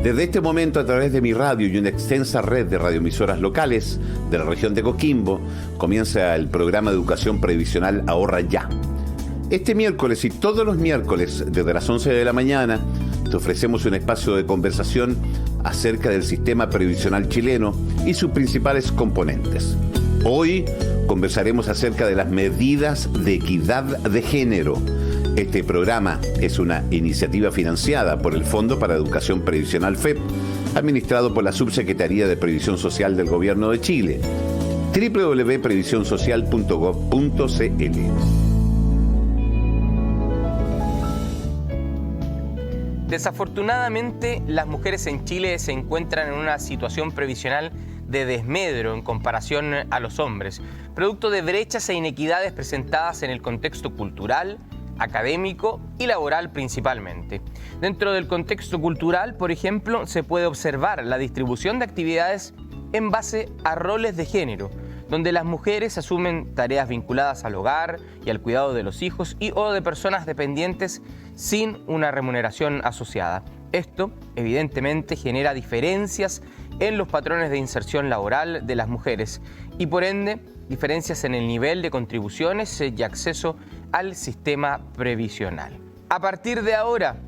Desde este momento, a través de mi radio y una extensa red de radioemisoras locales de la región de Coquimbo, comienza el programa de educación previsional Ahorra Ya. Este miércoles y todos los miércoles, desde las 11 de la mañana, te ofrecemos un espacio de conversación acerca del sistema previsional chileno y sus principales componentes. Hoy conversaremos acerca de las medidas de equidad de género. Este programa es una iniciativa financiada por el Fondo para Educación Previsional FEP, administrado por la Subsecretaría de Previsión Social del Gobierno de Chile. www.previsionsocial.gov.cl. Desafortunadamente, las mujeres en Chile se encuentran en una situación previsional de desmedro en comparación a los hombres, producto de brechas e inequidades presentadas en el contexto cultural, académico y laboral principalmente. Dentro del contexto cultural, por ejemplo, se puede observar la distribución de actividades en base a roles de género, donde las mujeres asumen tareas vinculadas al hogar y al cuidado de los hijos o de personas dependientes sin una remuneración asociada. Esto, evidentemente, genera diferencias en los patrones de inserción laboral de las mujeres y, por ende, diferencias en el nivel de contribuciones y acceso al sistema previsional. A partir de ahora,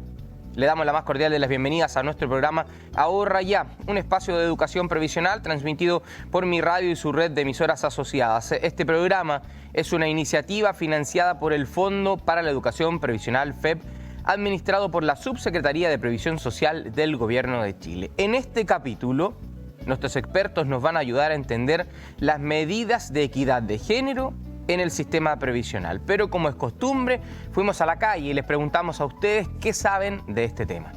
le damos la más cordial de las bienvenidas a nuestro programa Ahorra Ya, un espacio de educación previsional transmitido por mi radio y su red de emisoras asociadas. Este programa es una iniciativa financiada por el Fondo para la Educación Previsional FEP, administrado por la Subsecretaría de Previsión Social del Gobierno de Chile. En este capítulo, nuestros expertos nos van a ayudar a entender las medidas de equidad de género en el sistema previsional. Pero como es costumbre, fuimos a la calle y les preguntamos a ustedes qué saben de este tema.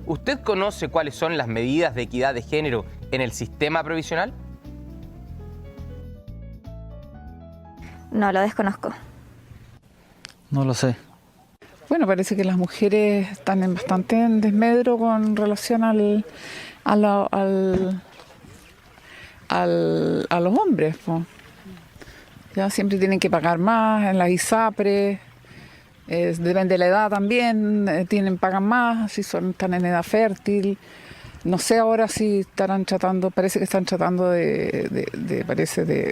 ¿Usted conoce cuáles son las medidas de equidad de género en el sistema previsional? No, lo desconozco. No lo sé. Bueno, parece que las mujeres están en bastante en desmedro con relación a los hombres, po. Ya siempre tienen que pagar más en las ISAPRES, depende de la edad también, pagan más si están en edad fértil. No sé ahora si estarán tratando, parece que están tratando de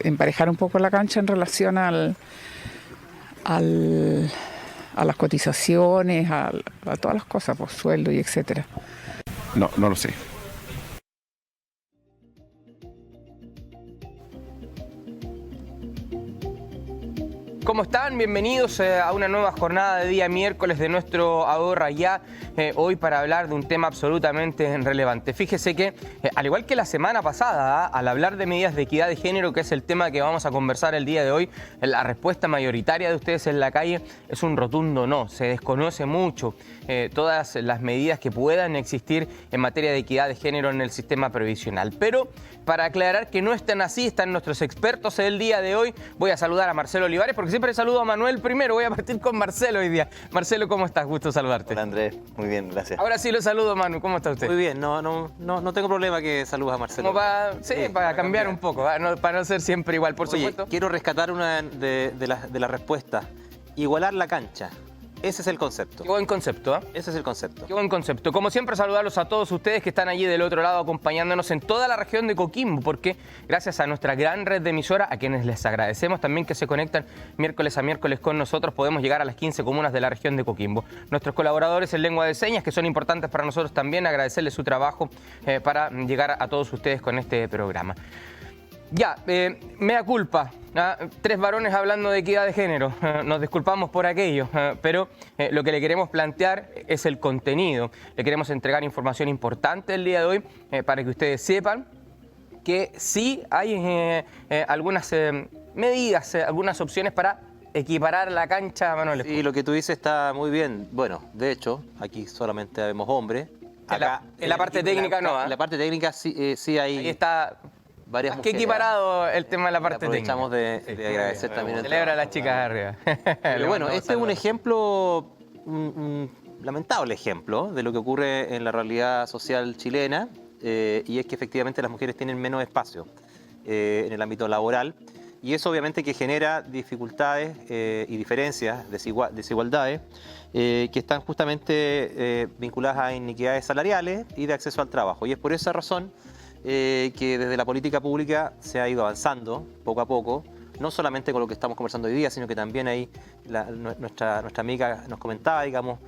emparejar un poco la cancha en relación a las cotizaciones, a todas las cosas, por sueldo y etcétera. No lo sé. ¿Cómo están? Bienvenidos a una nueva jornada de día miércoles de nuestro Ahorra Ya, hoy para hablar de un tema absolutamente relevante. Fíjese que, al igual que la semana pasada, al hablar de medidas de equidad de género, que es el tema que vamos a conversar el día de hoy, la respuesta mayoritaria de ustedes en la calle es un rotundo no. Se desconoce mucho todas las medidas que puedan existir en materia de equidad de género en el sistema previsional. Pero para aclarar que no están así, están nuestros expertos el día de hoy. Voy a saludar a Marcelo Olivares, porque siempre saludo a Manuel primero. Voy a partir con Marcelo hoy día. Marcelo, ¿cómo estás? Gusto saludarte. Hola Andrés, muy bien, gracias. Ahora sí lo saludo, Manu. ¿Cómo está usted? Muy bien, no tengo problema que saludes a Marcelo. Como para cambiar un poco, para no ser siempre igual, por supuesto. Quiero rescatar una de las respuestas. Igualar la cancha. Ese es el concepto. Qué buen concepto, ¿eh? Ese es el concepto. Qué buen concepto. Como siempre, saludarlos a todos ustedes que están allí del otro lado acompañándonos en toda la región de Coquimbo, porque gracias a nuestra gran red de emisoras, a quienes les agradecemos también que se conectan miércoles a miércoles con nosotros, podemos llegar a las 15 comunas de la región de Coquimbo. Nuestros colaboradores en lengua de señas, que son importantes para nosotros también, agradecerles su trabajo para llegar a todos ustedes con este programa. Ya, mea culpa. 3 varones hablando de equidad de género. Nos disculpamos por aquello, pero lo que le queremos plantear es el contenido. Le queremos entregar información importante el día de hoy para que ustedes sepan que sí hay algunas medidas, algunas opciones para equiparar la cancha, Manuel. Sí, lo que tú dices está muy bien. Bueno, de hecho, aquí solamente vemos hombres. Acá, en la parte técnica no. En la parte técnica sí hay... Ahí está... varias mujeres. Qué equiparado el tema de la parte técnica. Aprovechamos de agradecer también. Celebra a las chicas arriba. Pero bueno, este es un ejemplo, un lamentable ejemplo de lo que ocurre en la realidad social chilena, y es que efectivamente las mujeres tienen menos espacio en el ámbito laboral. Y eso obviamente que genera dificultades y diferencias, desigualdades, que están justamente vinculadas a inequidades salariales y de acceso al trabajo. Y es por esa razón que desde la política pública se ha ido avanzando poco a poco, no solamente con lo que estamos conversando hoy día, sino que también ahí nuestra amiga nos comentaba, digamos,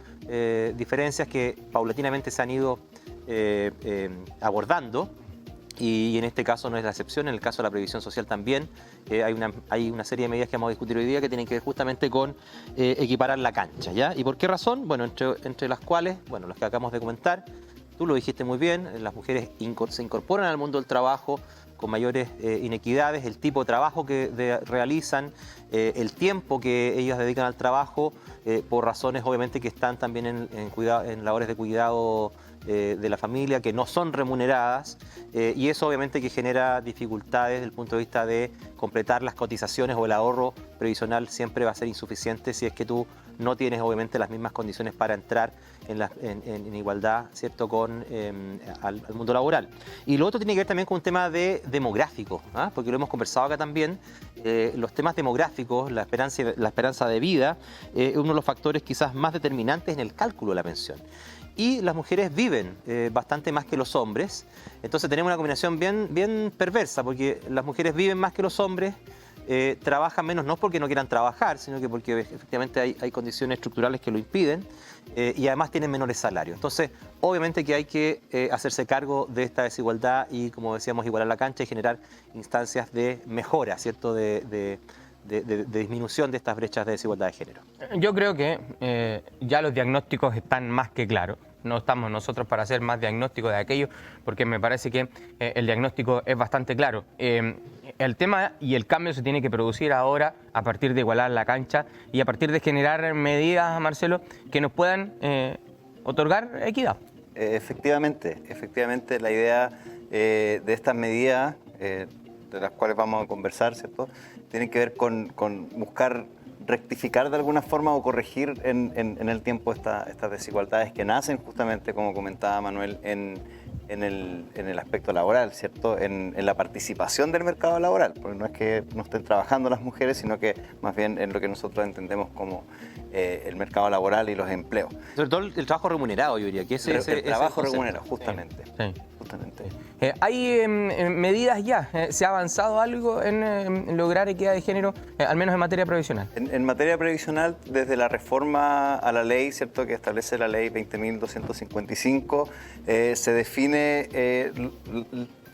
diferencias que paulatinamente se han ido abordando. Y en este caso no es la excepción, en el caso de la previsión social también hay una serie de medidas que vamos a discutir hoy día que tienen que ver justamente con equiparar la cancha, ¿ya? ¿Y por qué razón? Bueno, entre las cuales, bueno, las que acabamos de comentar, tú lo dijiste muy bien, las mujeres se incorporan al mundo del trabajo con mayores inequidades, el tipo de trabajo que realizan, el tiempo que ellas dedican al trabajo, por razones obviamente que están también en labores de cuidado de la familia, que no son remuneradas, y eso obviamente que genera dificultades desde el punto de vista de completar las cotizaciones, o el ahorro previsional siempre va a ser insuficiente si es que tú no tienes obviamente las mismas condiciones para entrar en igualdad, ¿cierto?, al mundo laboral. Y lo otro tiene que ver también con un tema demográfico, ¿ah? Porque lo hemos conversado acá también, los temas demográficos, la esperanza de vida, es uno de los factores quizás más determinantes en el cálculo de la pensión. Y las mujeres viven bastante más que los hombres, entonces tenemos una combinación bien perversa, porque las mujeres viven más que los hombres, trabajan menos no porque no quieran trabajar, sino que porque efectivamente hay condiciones estructurales que lo impiden, y además tienen menores salarios. Entonces, obviamente que hay que hacerse cargo de esta desigualdad y, como decíamos, igualar la cancha y generar instancias de mejora, ¿cierto?, de disminución de estas brechas de desigualdad de género. Yo creo que ya los diagnósticos están más que claros. No estamos nosotros para hacer más diagnóstico de aquello, porque me parece que el diagnóstico es bastante claro. El tema y el cambio se tiene que producir ahora a partir de igualar la cancha y a partir de generar medidas, Marcelo, que nos puedan otorgar equidad. Efectivamente, la idea de estas medidas, de las cuales vamos a conversar, ¿cierto?, tienen que ver con buscar rectificar de alguna forma o corregir en el tiempo estas desigualdades que nacen justamente, como comentaba Manuel, en el aspecto laboral, ¿cierto?, en la participación del mercado laboral, porque no es que no estén trabajando las mujeres, sino que más bien en lo que nosotros entendemos como el mercado laboral y los empleos. Sobre todo el trabajo remunerado, yo diría, que el trabajo remunerado, justamente. Sí. ¿Hay medidas ya? ¿Se ha avanzado algo en lograr equidad de género, al menos en materia previsional? En materia previsional, desde la reforma a la ley, ¿cierto?, que establece la ley 20.255, se define,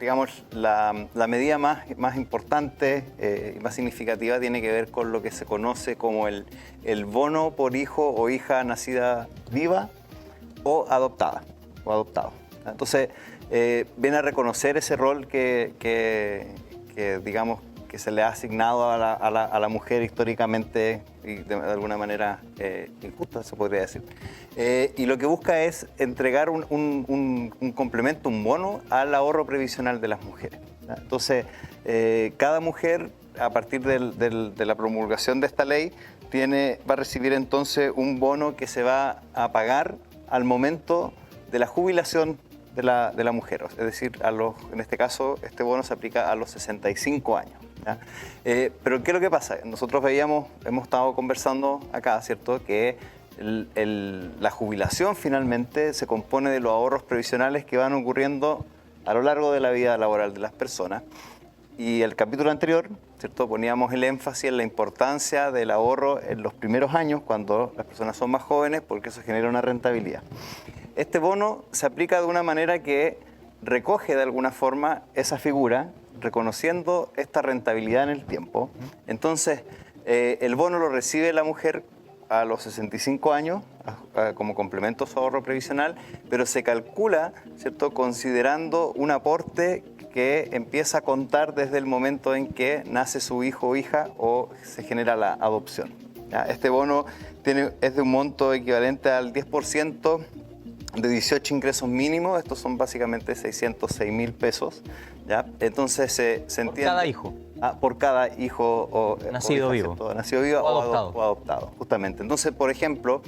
digamos, la medida más importante y más significativa tiene que ver con lo que se conoce como el bono por hijo o hija nacida viva o adoptada o adoptado. Entonces, viene a reconocer ese rol que digamos, que se le ha asignado a la mujer históricamente y de alguna manera injusta, se podría decir. Y lo que busca es entregar un complemento, un bono al ahorro previsional de las mujeres. Entonces, cada mujer, a partir de la promulgación de esta ley, va a recibir entonces un bono que se va a pagar al momento de la jubilación de la mujer, es decir, en este caso, este bono se aplica a los 65 años. ¿Ya? Pero ¿qué es lo que pasa? Nosotros hemos estado conversando acá, ¿cierto?, que la jubilación finalmente se compone de los ahorros previsionales que van ocurriendo a lo largo de la vida laboral de las personas. Y el capítulo anterior, ¿cierto?, poníamos el énfasis en la importancia del ahorro en los primeros años, cuando las personas son más jóvenes, porque eso genera una rentabilidad. Este bono se aplica de una manera que recoge de alguna forma esa figura, reconociendo esta rentabilidad en el tiempo. Entonces, el bono lo recibe la mujer a los 65 años como complemento a su ahorro previsional, pero se calcula, ¿cierto?, considerando un aporte que empieza a contar desde el momento en que nace su hijo o hija o se genera la adopción. ¿Ya? Este bono es de un monto equivalente al 10% de 18 ingresos mínimos. Estos son básicamente 606.000 pesos. ¿Ya? Entonces se entiende... ¿Por cada hijo? Por cada hijo nacido o hija, vivo. ¿cierto? Nacido vivo o adoptado, justamente. Entonces, por ejemplo,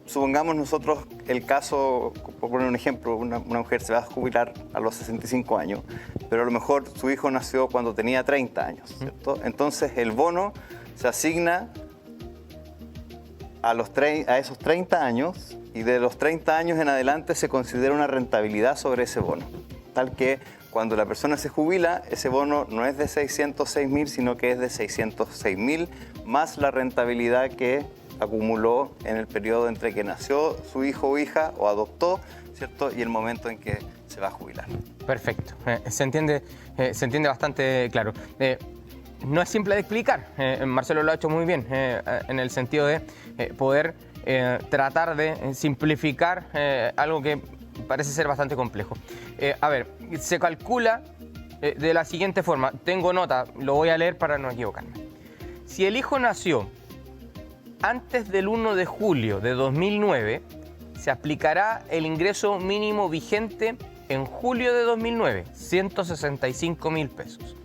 Supongamos nosotros el caso, por poner un ejemplo, una mujer se va a jubilar a los 65 años, pero a lo mejor su hijo nació cuando tenía 30 años, ¿cierto? Entonces el bono se asigna a esos 30 años y de los 30 años en adelante se considera una rentabilidad sobre ese bono, tal que cuando la persona se jubila, ese bono no es de 606.000, sino que es de 606.000 más la rentabilidad que acumuló en el periodo entre que nació su hijo o hija o adoptó, ¿cierto? Y el momento en que se va a jubilar. Perfecto. Se entiende bastante claro. No es simple de explicar. Marcelo lo ha hecho muy bien en el sentido de poder tratar de simplificar algo que parece ser bastante complejo. A ver, se calcula de la siguiente forma. Tengo nota, lo voy a leer para no equivocarme. Si el hijo nació antes del 1 de julio de 2009, se aplicará el ingreso mínimo vigente en julio de 2009, 165.000 pesos.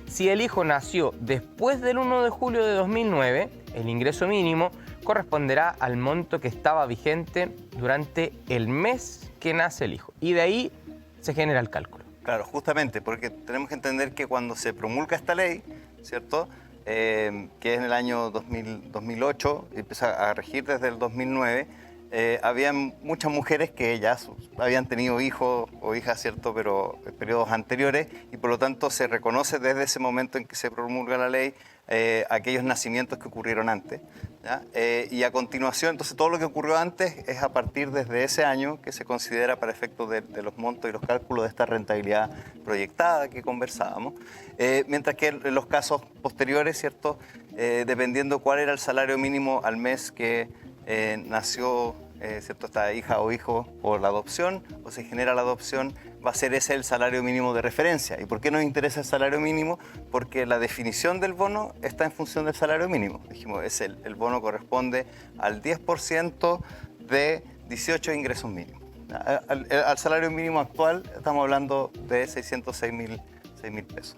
Si el hijo nació después del 1 de julio de 2009, el ingreso mínimo corresponderá al monto que estaba vigente durante el mes que nace el hijo. Y de ahí se genera el cálculo. Claro, justamente, porque tenemos que entender que cuando se promulga esta ley, ¿cierto?, que es en el año 2008, y empieza a regir desde el 2009, había muchas mujeres que ya habían tenido hijos o hijas, ¿cierto?, pero en periodos anteriores, y por lo tanto se reconoce desde ese momento en que se promulga la ley aquellos nacimientos que ocurrieron antes, ¿ya? Y a continuación, entonces todo lo que ocurrió antes es a partir desde ese año que se considera para efectos de los montos y los cálculos de esta rentabilidad proyectada que conversábamos, mientras que en los casos posteriores, ¿cierto?, dependiendo cuál era el salario mínimo al mes que nació, ¿cierto?, esta hija o hijo por la adopción o se genera la adopción, va a ser ese el salario mínimo de referencia. ¿Y por qué nos interesa el salario mínimo? Porque la definición del bono está en función del salario mínimo. Dijimos, el bono corresponde al 10% de 18 ingresos mínimos. Al salario mínimo actual estamos hablando de 606.000 pesos.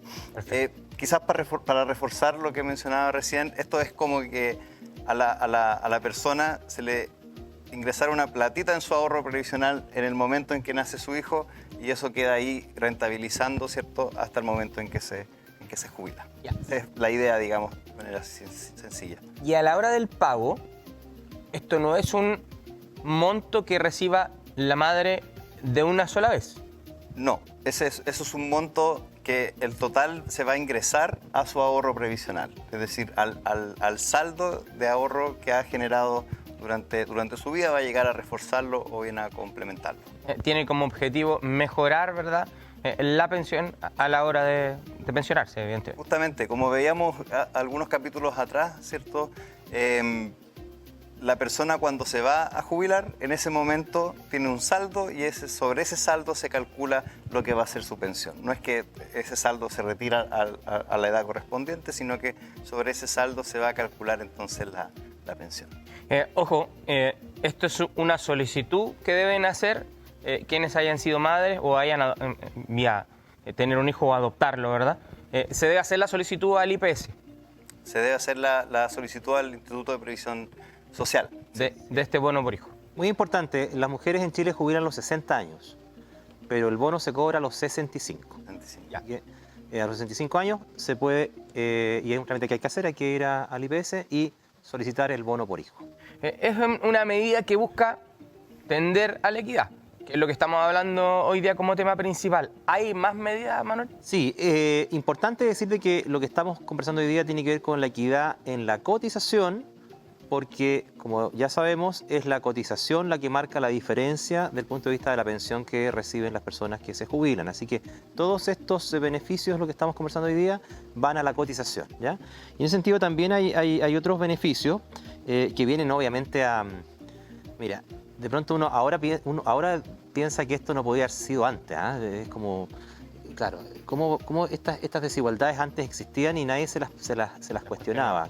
Quizás para reforzar lo que mencionaba recién, esto es como que a la persona se le ingresar una platita en su ahorro previsional en el momento en que nace su hijo y eso queda ahí rentabilizando, ¿cierto?, hasta el momento en que se jubila. Ya. Es la idea, digamos, de manera sencilla. Y a la hora del pago, esto no es un monto que reciba la madre de una sola vez. No, eso es un monto que el total se va a ingresar a su ahorro previsional, es decir, al saldo de ahorro que ha generado durante su vida, va a llegar a reforzarlo o bien a complementarlo. Tiene como objetivo mejorar, ¿verdad?, la pensión a la hora de pensionarse, evidentemente. Justamente, como veíamos algunos capítulos atrás, ¿cierto?, la persona cuando se va a jubilar, en ese momento tiene un saldo y sobre ese saldo se calcula lo que va a ser su pensión. No es que ese saldo se retira a la edad correspondiente, sino que sobre ese saldo se va a calcular entonces la pensión. Ojo, esto es una solicitud que deben hacer quienes hayan sido madres o hayan tener un hijo o adoptarlo, ¿verdad? Se debe hacer la solicitud al IPS. Se debe hacer la solicitud al Instituto de Previsión Social. De este bono por hijo. Muy importante, las mujeres en Chile jubilan a los 60 años, pero el bono se cobra a los 65. Ya. A los 65 años se puede, y es un trámite que hay que hacer, hay que ir al IPS y solicitar el bono por hijo. Es una medida que busca tender a la equidad, que es lo que estamos hablando hoy día como tema principal. ¿Hay más medidas, Manuel? Sí, importante decirte que lo que estamos conversando hoy día tiene que ver con la equidad en la cotización, porque, como ya sabemos, es la cotización la que marca la diferencia desde el punto de vista de la pensión que reciben las personas que se jubilan. Así que todos estos beneficios, lo que estamos conversando hoy día, van a la cotización, ¿ya? Y en ese sentido también hay otros beneficios que vienen obviamente a... Mira, de pronto uno ahora piensa que esto no podía haber sido antes, ¿eh? Es como... Claro, cómo estas desigualdades antes existían y nadie se las cuestionaba.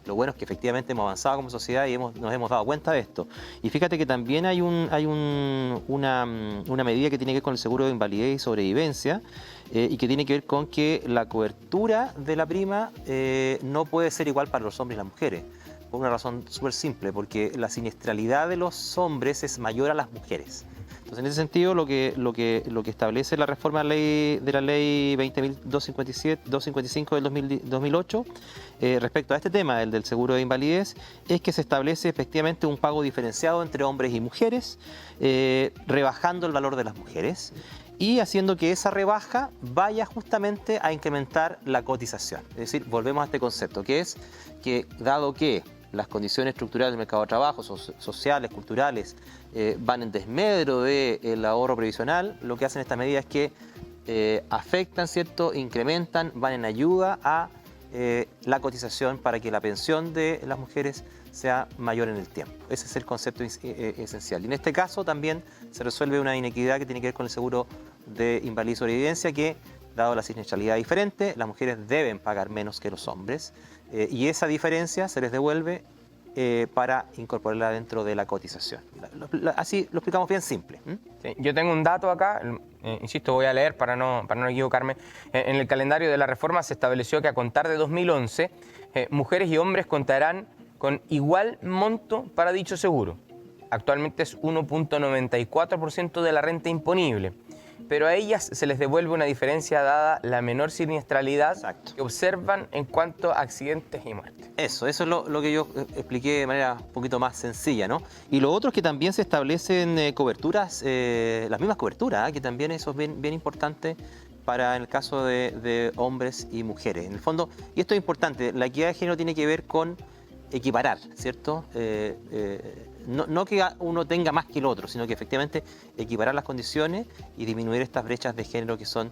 Lo bueno es que efectivamente hemos avanzado como sociedad y nos hemos dado cuenta de esto. Y fíjate que también hay una medida que tiene que ver con el seguro de invalidez y sobrevivencia y que tiene que ver con que la cobertura de la prima no puede ser igual para los hombres y las mujeres. por una razón súper simple, porque la siniestralidad de los hombres es mayor a las mujeres. Entonces, en ese sentido, lo que establece la reforma de la ley 20.255 del 2008, respecto a este tema, el del seguro de invalidez, es que se establece efectivamente un pago diferenciado entre hombres y mujeres, rebajando el valor de las mujeres y haciendo que esa rebaja vaya justamente a incrementar la cotización. Es decir, volvemos a este concepto, que es que dado que las condiciones estructurales del mercado de trabajo, sociales, culturales, van en desmedro del ahorro previsional, lo que hacen estas medidas es que afectan, ¿cierto?, incrementan, van en ayuda a la cotización para que la pensión de las mujeres sea mayor en el tiempo. Ese es el concepto esencial. Y en este caso también se resuelve una inequidad que tiene que ver con el seguro de invalidez y sobrevivencia, que, dado la siniestralidad diferente, las mujeres deben pagar menos que los hombres, y esa diferencia se les devuelve para incorporarla dentro de la cotización. Así lo explicamos bien simple. Sí, yo tengo un dato acá, insisto, voy a leer para no equivocarme. En el calendario de la reforma se estableció que a contar de 2011, mujeres y hombres contarán con igual monto para dicho seguro. Actualmente es 1.94% de la renta imponible, pero a ellas se les devuelve una diferencia dada la menor siniestralidad que observan en cuanto a accidentes y muertes. Eso es lo que yo expliqué de manera un poquito más sencilla, ¿no? Y lo otro es que también se establecen coberturas, las mismas coberturas, que también eso es bien importante para el caso de hombres y mujeres. En el fondo, y esto es importante, la equidad de género tiene que ver con equiparar, ¿cierto? No que uno tenga más que el otro, sino que efectivamente equiparar las condiciones y disminuir estas brechas de género que son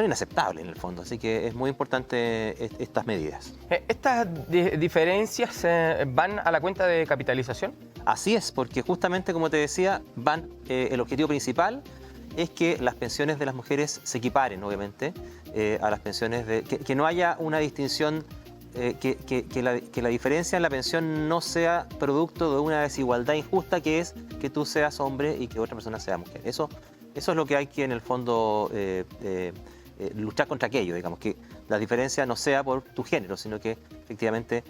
inaceptables en el fondo. Así que es muy importante estas medidas. ¿Estas diferencias van a la cuenta de capitalización? Así es, porque justamente, como te decía, el objetivo principal es que las pensiones de las mujeres se equiparen, obviamente, a las pensiones que no haya una distinción. Que la diferencia en la pensión no sea producto de una desigualdad injusta, que es que tú seas hombre y que otra persona sea mujer. Eso es lo que hay que, en el fondo, luchar contra aquello, digamos, que la diferencia no sea por tu género, sino que efectivamente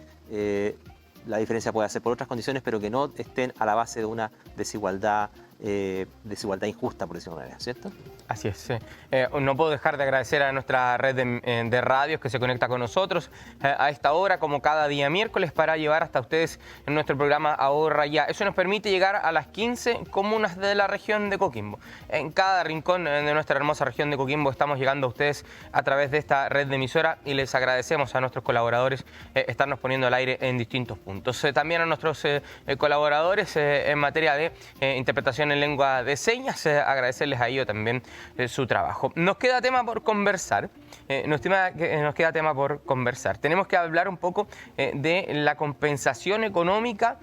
la diferencia puede ser por otras condiciones, pero que no estén a la base de una desigualdad injusta, por decirlo de manera, ¿cierto? Así es. No puedo dejar de agradecer a nuestra red de radios que se conecta con nosotros a esta hora, como cada día miércoles, para llevar hasta ustedes en nuestro programa Ahorra Ya. Eso nos permite llegar a las 15 comunas de la región de Coquimbo. En cada rincón de nuestra hermosa región de Coquimbo estamos llegando a ustedes a través de esta red de emisora, y les agradecemos a nuestros colaboradores estarnos poniendo al aire en distintos puntos. También a nuestros colaboradores en materia de interpretación en lengua de señas, agradecerles a ellos también su trabajo. Nos queda tema por conversar. Nos queda tema por conversar. Tenemos que hablar un poco de la compensación económica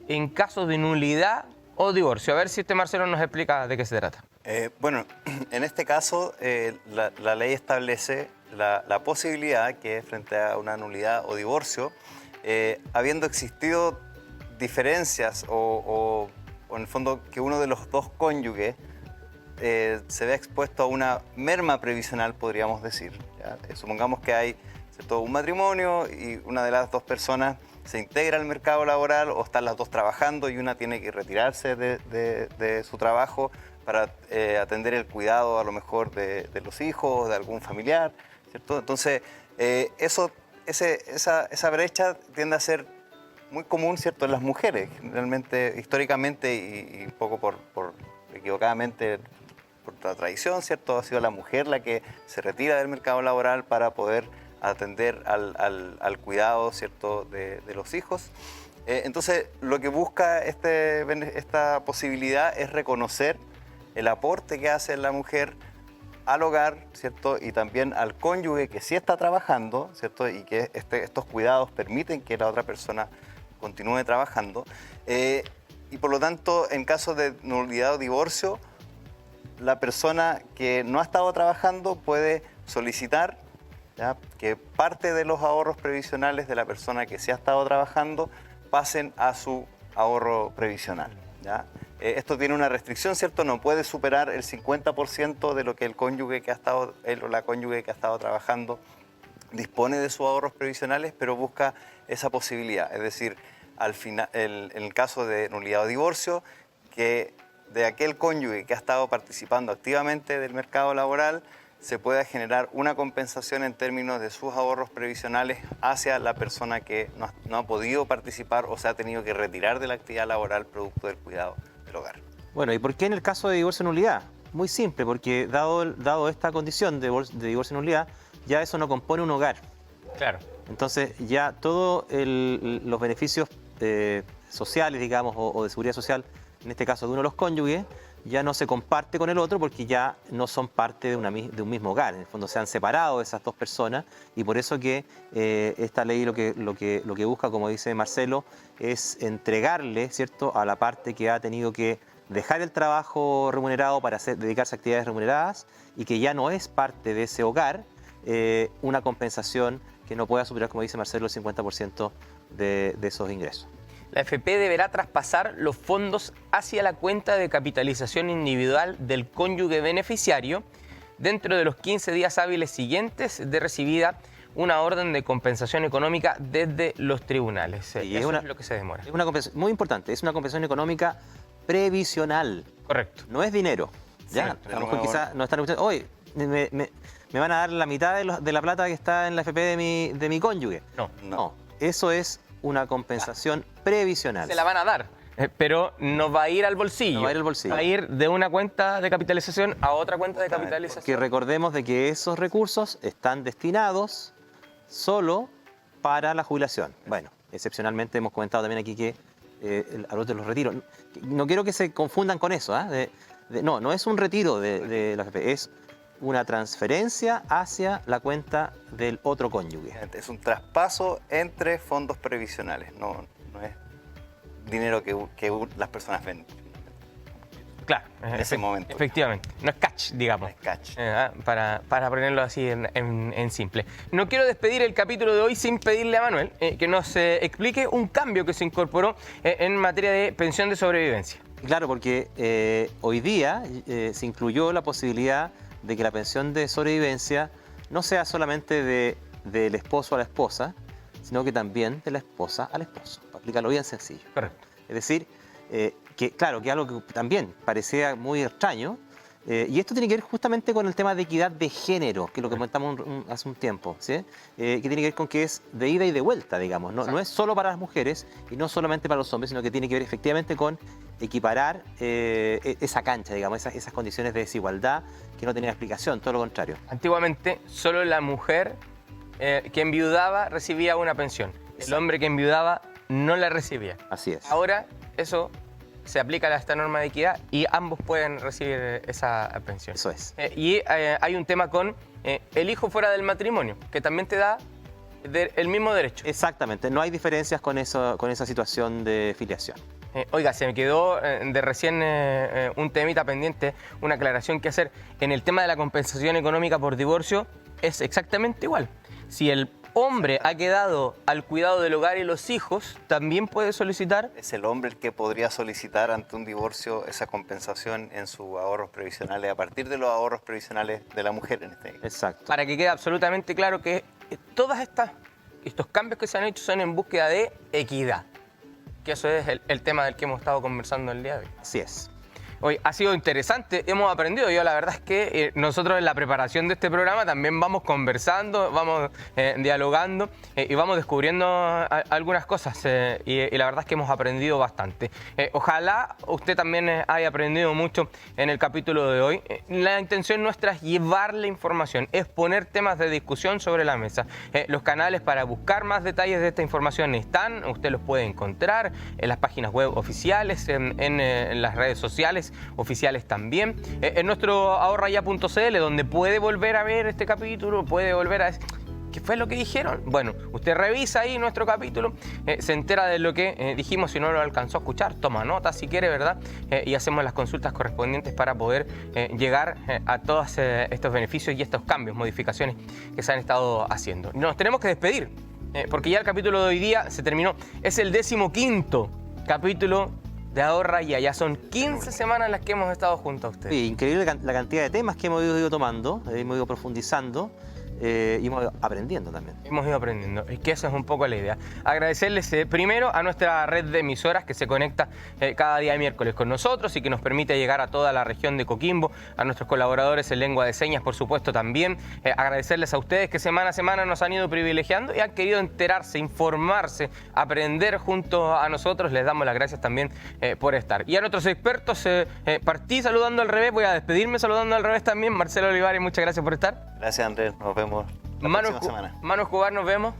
en caso de nulidad o divorcio. A ver si Marcelo nos explica de qué se trata. Bueno, en este caso la ley establece la posibilidad que frente a una nulidad o divorcio, habiendo existido diferencias o en el fondo que uno de los dos cónyuges se vea expuesto a una merma previsional, podríamos decir, ¿ya? Supongamos que hay, ¿cierto?, un matrimonio y una de las dos personas se integra al mercado laboral, o están las dos trabajando y una tiene que retirarse de su trabajo para atender el cuidado a lo mejor de los hijos, de algún familiar, ¿cierto? Entonces, esa brecha tiende a ser muy común, ¿cierto?, en las mujeres. Realmente, históricamente y un poco por equivocadamente, por la tradición, ¿cierto?, ha sido la mujer la que se retira del mercado laboral para poder atender al cuidado, ¿cierto?, de los hijos. Entonces, lo que busca esta posibilidad es reconocer el aporte que hace la mujer al hogar, ¿cierto?, y también al cónyuge que sí está trabajando, ¿cierto?, y que estos cuidados permiten que la otra persona continúe trabajando. Y por lo tanto, en caso de nulidad o divorcio, la persona que no ha estado trabajando puede solicitar, ¿ya?, que parte de los ahorros previsionales de la persona que sí ha estado trabajando pasen a su ahorro previsional, ¿ya? Esto tiene una restricción, ¿cierto? No puede superar el 50% de lo que el cónyuge que ha estado, él o la cónyuge que ha estado trabajando dispone de sus ahorros previsionales, pero busca esa posibilidad. Es decir, al final, en el caso de nulidad o divorcio, que de aquel cónyuge que ha estado participando activamente del mercado laboral se pueda generar una compensación en términos de sus ahorros previsionales hacia la persona que no ha podido participar o se ha tenido que retirar de la actividad laboral producto del cuidado del hogar. Bueno, ¿y por qué en el caso de divorcio nulidad? Muy simple, porque dado esta condición de divorcio nulidad, ya eso no compone un hogar. Claro. Entonces ya todos los beneficios sociales, digamos, o de seguridad social, en este caso de uno de los cónyuges, ya no se comparte con el otro porque ya no son parte de un mismo hogar. En el fondo se han separado esas dos personas y por eso que esta ley lo que busca, como dice Marcelo, es entregarle, ¿cierto?, a la parte que ha tenido que dejar el trabajo remunerado para dedicarse a actividades remuneradas y que ya no es parte de ese hogar, una compensación que no pueda superar, como dice Marcelo, el 50% de esos ingresos. La AFP deberá traspasar los fondos hacia la cuenta de capitalización individual del cónyuge beneficiario dentro de los 15 días hábiles siguientes de recibida una orden de compensación económica desde los tribunales. Y eso es lo que se demora. Es una compensación muy importante, es una compensación económica previsional. Correcto. No es dinero. ¿Ya? Sí, a lo mejor quizás no están escuchando, oye, me van a dar la mitad de la plata que está en la AFP de mi cónyuge. No, eso es una compensación previsional. Se la van a dar, pero no va a ir al bolsillo. No va a ir al bolsillo. Va a ir de una cuenta de capitalización a otra cuenta de capitalización. Que recordemos de que esos recursos están destinados solo para la jubilación. Bueno, excepcionalmente hemos comentado también aquí que a los de los retiros. No quiero que se confundan con eso. No es un retiro de la AFP, es una transferencia hacia la cuenta del otro cónyuge. Es un traspaso entre fondos previsionales, no es dinero que las personas ven. Claro, en ese momento. Efectivamente, no es catch, digamos. No es catch. Para ponerlo así en simple. No quiero despedir el capítulo de hoy sin pedirle a Manuel que nos explique un cambio que se incorporó en materia de pensión de sobrevivencia. Claro, porque hoy día se incluyó la posibilidad de que la pensión de sobrevivencia no sea solamente del esposo a la esposa, sino que también de la esposa al esposo, para explicarlo bien sencillo. Correcto. Es decir, que algo que también parecía muy extraño, y esto tiene que ver justamente con el tema de equidad de género, que es lo que comentamos hace un tiempo, ¿sí? Que tiene que ver con que es de ida y de vuelta, digamos. No es solo para las mujeres y no solamente para los hombres, sino que tiene que ver efectivamente con equiparar esa cancha, digamos, esas condiciones de desigualdad que no tenían explicación, todo lo contrario. Antiguamente, solo la mujer que enviudaba recibía una pensión. El hombre que enviudaba no la recibía. Así es. Ahora, eso se aplica a esta norma de equidad y ambos pueden recibir esa pensión. Eso es. Y hay un tema con el hijo fuera del matrimonio, que también te da el mismo derecho. Exactamente, no hay diferencias con esa situación de filiación. Oiga, se me quedó de recién un temita pendiente, una aclaración que hacer. En el tema de la compensación económica por divorcio es exactamente igual. Si el hombre ha quedado al cuidado del hogar y los hijos, también puede solicitar. Es el hombre el que podría solicitar ante un divorcio esa compensación en sus ahorros previsionales, a partir de los ahorros previsionales de la mujer en este caso. Exacto. Para que quede absolutamente claro que todos estos cambios que se han hecho son en búsqueda de equidad. Que eso es el tema del que hemos estado conversando el día de hoy. Así es. Hoy ha sido interesante, hemos aprendido. Yo la verdad es que nosotros en la preparación de este programa también vamos conversando, vamos dialogando y vamos descubriendo algunas cosas y la verdad es que hemos aprendido bastante. Ojalá usted también haya aprendido mucho en el capítulo de hoy. La intención nuestra es llevarle información, es poner temas de discusión sobre la mesa. Los canales para buscar más detalles de esta información están, usted los puede encontrar en las páginas web oficiales, en las redes sociales oficiales también, en nuestro ahorraya.cl, donde puede volver a ver este capítulo, puede volver a... ¿Qué fue lo que dijeron? Bueno, usted revisa ahí nuestro capítulo, se entera de lo que dijimos, si no lo alcanzó a escuchar, toma nota si quiere, ¿verdad? Y hacemos las consultas correspondientes para poder llegar a todos estos beneficios y estos cambios, modificaciones que se han estado haciendo. Nos tenemos que despedir, porque ya el capítulo de hoy día se terminó. Es el 15º capítulo de Ahorra Ya son 15 semanas las que hemos estado junto a ustedes. Sí, increíble la cantidad de temas que hemos ido tomando, hemos ido profundizando íbamos aprendiendo también. Hemos ido aprendiendo, y que esa es un poco la idea. Agradecerles primero a nuestra red de emisoras que se conecta cada día miércoles con nosotros y que nos permite llegar a toda la región de Coquimbo, a nuestros colaboradores en lengua de señas, por supuesto, también. Agradecerles a ustedes que semana a semana nos han ido privilegiando y han querido enterarse, informarse, aprender junto a nosotros. Les damos las gracias también por estar. Y a nuestros expertos, partí saludando al revés, voy a despedirme saludando al revés también. Marcelo Olivares, muchas gracias por estar. Gracias, Andrés. Nos vemos la próxima semana. Manu Escobar, nos vemos.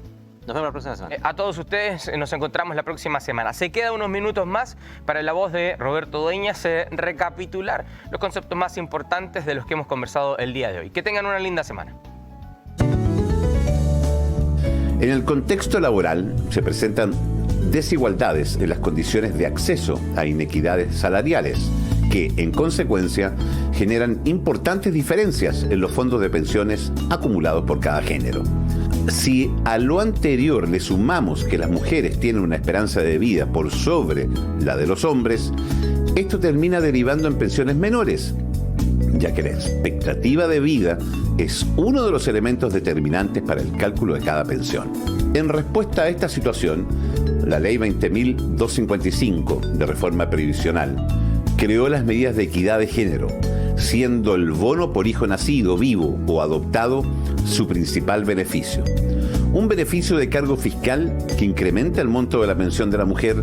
Nos vemos la próxima semana. A todos ustedes nos encontramos la próxima semana. Se queda unos minutos más para la voz de Roberto Dueñas recapitular los conceptos más importantes de los que hemos conversado el día de hoy. Que tengan una linda semana. En el contexto laboral se presentan desigualdades en las condiciones de acceso a inequidades salariales que, en consecuencia, generan importantes diferencias en los fondos de pensiones acumulados por cada género. Si a lo anterior le sumamos que las mujeres tienen una esperanza de vida por sobre la de los hombres, esto termina derivando en pensiones menores, ya que la expectativa de vida es uno de los elementos determinantes para el cálculo de cada pensión. En respuesta a esta situación, la Ley 20.255 de reforma previsional creó las medidas de equidad de género, siendo el bono por hijo nacido, vivo o adoptado su principal beneficio. Un beneficio de cargo fiscal que incrementa el monto de la pensión de la mujer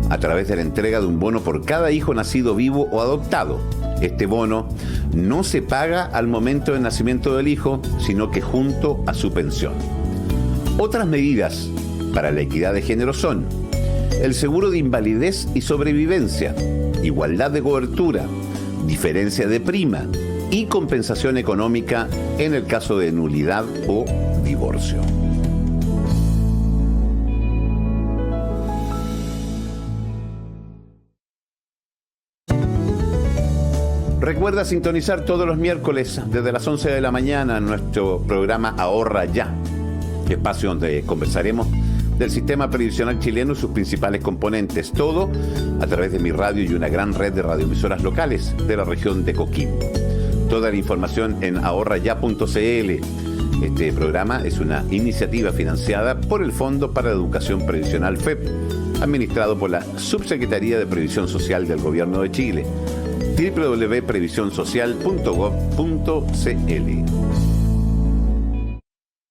a través de la entrega de un bono por cada hijo nacido vivo o adoptado. Este bono no se paga al momento del nacimiento del hijo, sino que junto a su pensión. Otras medidas para la equidad de género son el seguro de invalidez y sobrevivencia, igualdad de cobertura, diferencia de prima y compensación económica en el caso de nulidad o divorcio. Recuerda sintonizar todos los miércoles desde las 11 de la mañana nuestro programa Ahorra Ya, espacio donde conversaremos del sistema previsional chileno y sus principales componentes, todo a través de mi radio y una gran red de radioemisoras locales de la región de Coquimbo. Toda la información en ahorraya.cl. Este programa es una iniciativa financiada por el Fondo para la Educación Previsional FEP, administrado por la Subsecretaría de Previsión Social del Gobierno de Chile. www.previsionsocial.gov.cl